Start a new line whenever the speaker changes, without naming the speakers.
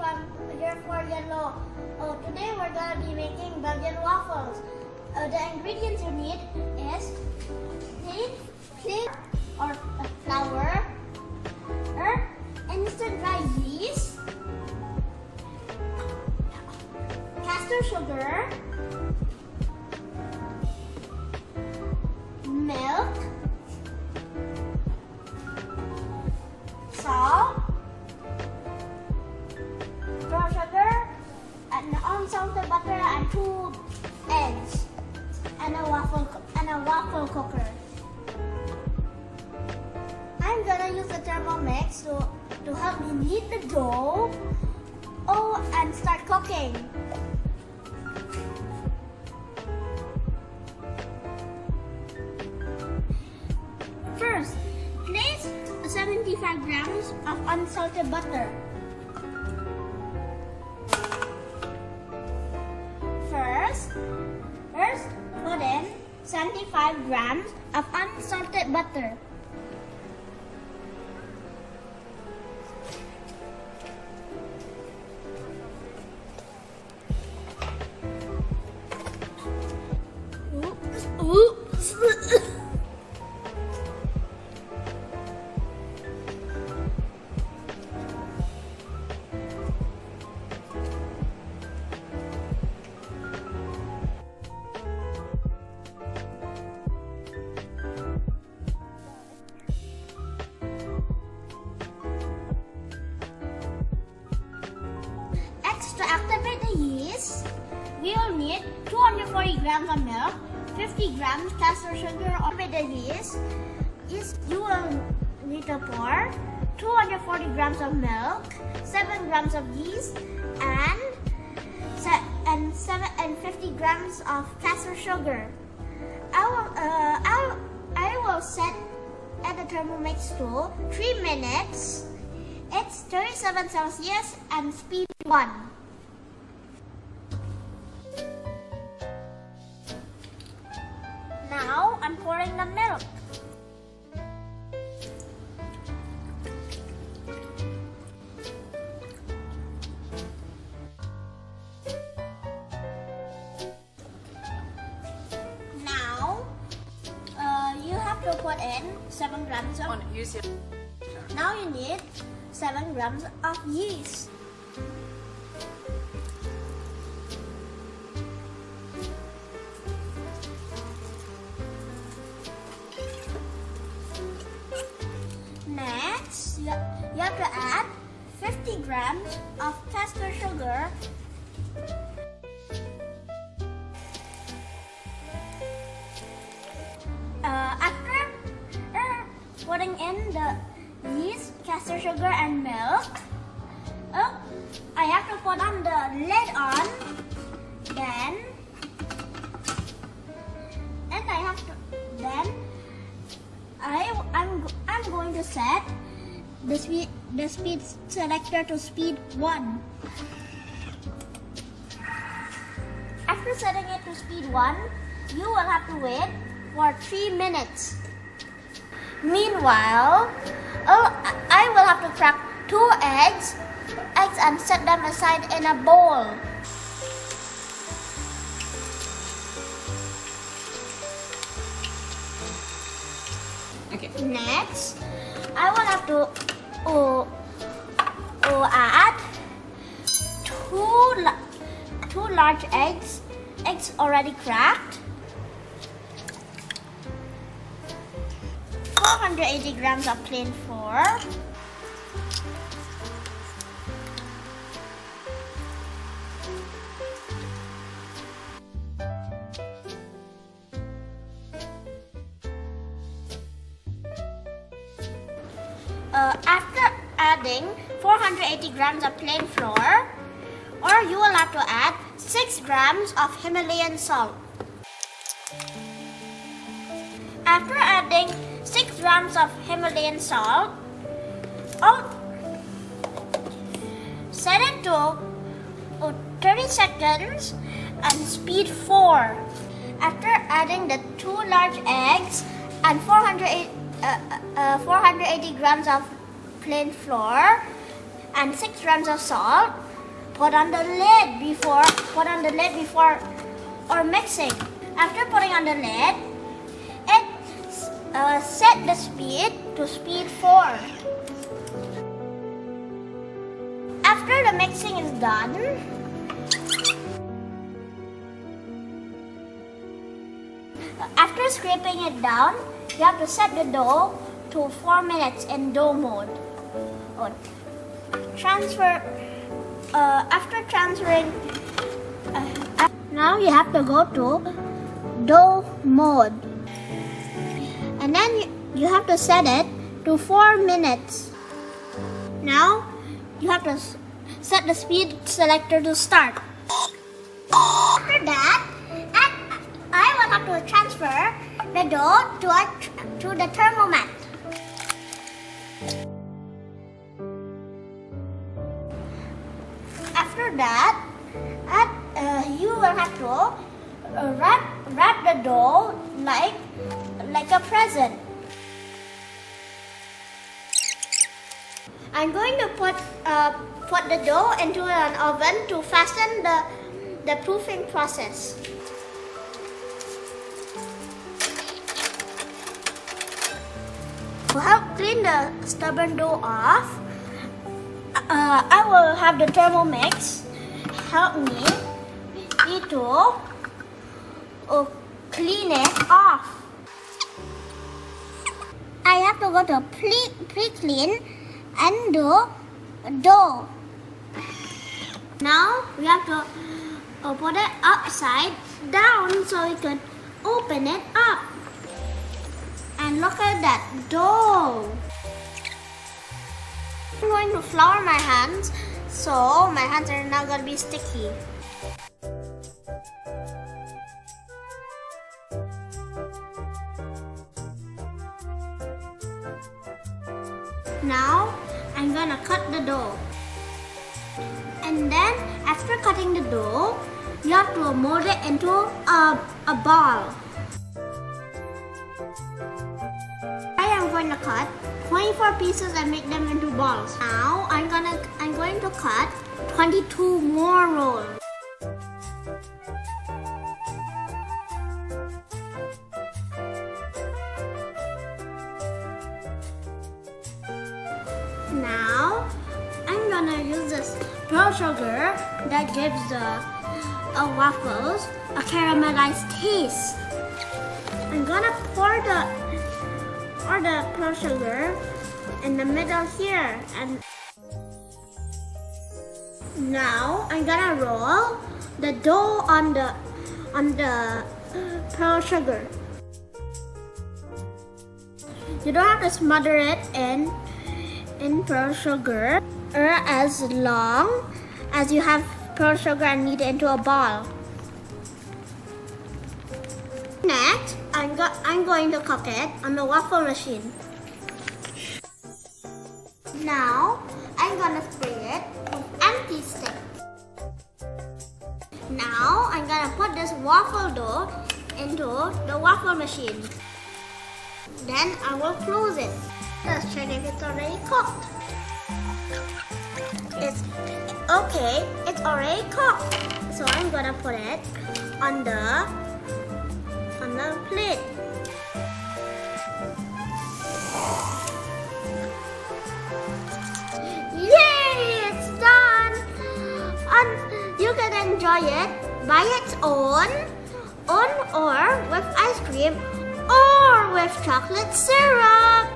here for yellow. Today we're gonna be making Belgian waffles. The ingredients you need is plain or flour, instant dry yeast, castor sugar, milk, salt, brown sugar, and unsalted butter, and 2 eggs, and a waffle cooker. I'm gonna use the Thermomix to help me knead the dough and start cooking. First, place 75 grams of unsalted butter. First, put in 75 grams of unsalted butter. Oops. To activate the yeast, we will need 240 grams of milk, 50 grams castor sugar. Activate the yeast, you will need to pour 240 grams of milk, 7 grams of yeast, and 50 grams of castor sugar. I will set at the Thermomix to 3 minutes. It's 37 Celsius and speed 1. Now I'm pouring the milk. Now you have to put in 7 grams of. Now you need 7 grams of yeast. Next, you have to add 50 grams of castor sugar. After putting in the yeast, castor sugar, and milk, I have to put on the lid on. I'm going to set the speed selector to speed 1. After setting it to speed 1, you will have to wait for 3 minutes. Meanwhile, I will have to crack 2 eggs and set them aside in a bowl.
Okay.
Next, I will have to add 2 large eggs already cracked, 480 grams of plain flour, after adding 480 grams of plain flour, you will have to add 6 grams of Himalayan salt. After adding 6 grams of Himalayan salt, set it to 30 seconds and speed 4. After adding the 2 large eggs and 480 grams of plain flour and 6 grams of salt, put on the lid before or mixing. After putting on the lid, set the speed to speed 4. After the mixing is done, after scraping it down, you have to set the dough to 4 minutes in dough mode. After transferring, now you have to go to dough mode. And then you have to set it to 4 minutes. Now you have to set the speed selector to start. After that, I will have to transfer the dough to the thermomat. After that, you will have to wrap the dough like a present. I'm going to put the dough into an oven to fasten the proofing process. To help clean the stubborn dough off, I will have the Thermomix help me to clean it off. I have to go to pre-clean and do dough. Now we have to put it upside down so we can open it up. And look at that dough. I'm going to flour my hands, so my hands are not going to be sticky. Now I'm gonna cut the dough. And then after cutting the dough, you have to mold it into a ball. I am going to cut 24 pieces and make them into balls. Now I'm going to cut 22 more rolls. Now I'm gonna use this pearl sugar that gives the waffles a caramelized taste. I'm gonna pour the pearl sugar in the middle here, and now I'm gonna roll the dough on the pearl sugar. You don't have to smother it in pearl sugar as long as you have pearl sugar and knead it into a ball. Next, I'm going to cook it on the waffle machine. Now, I'm gonna spray it with empty stick. Now, I'm gonna put this waffle dough into the waffle machine. Then I will close it. Let's check if it's already cooked. It's already cooked. So I'm gonna put it on the plate. Yay! It's done! And you can enjoy it by its own or with ice cream or with chocolate syrup.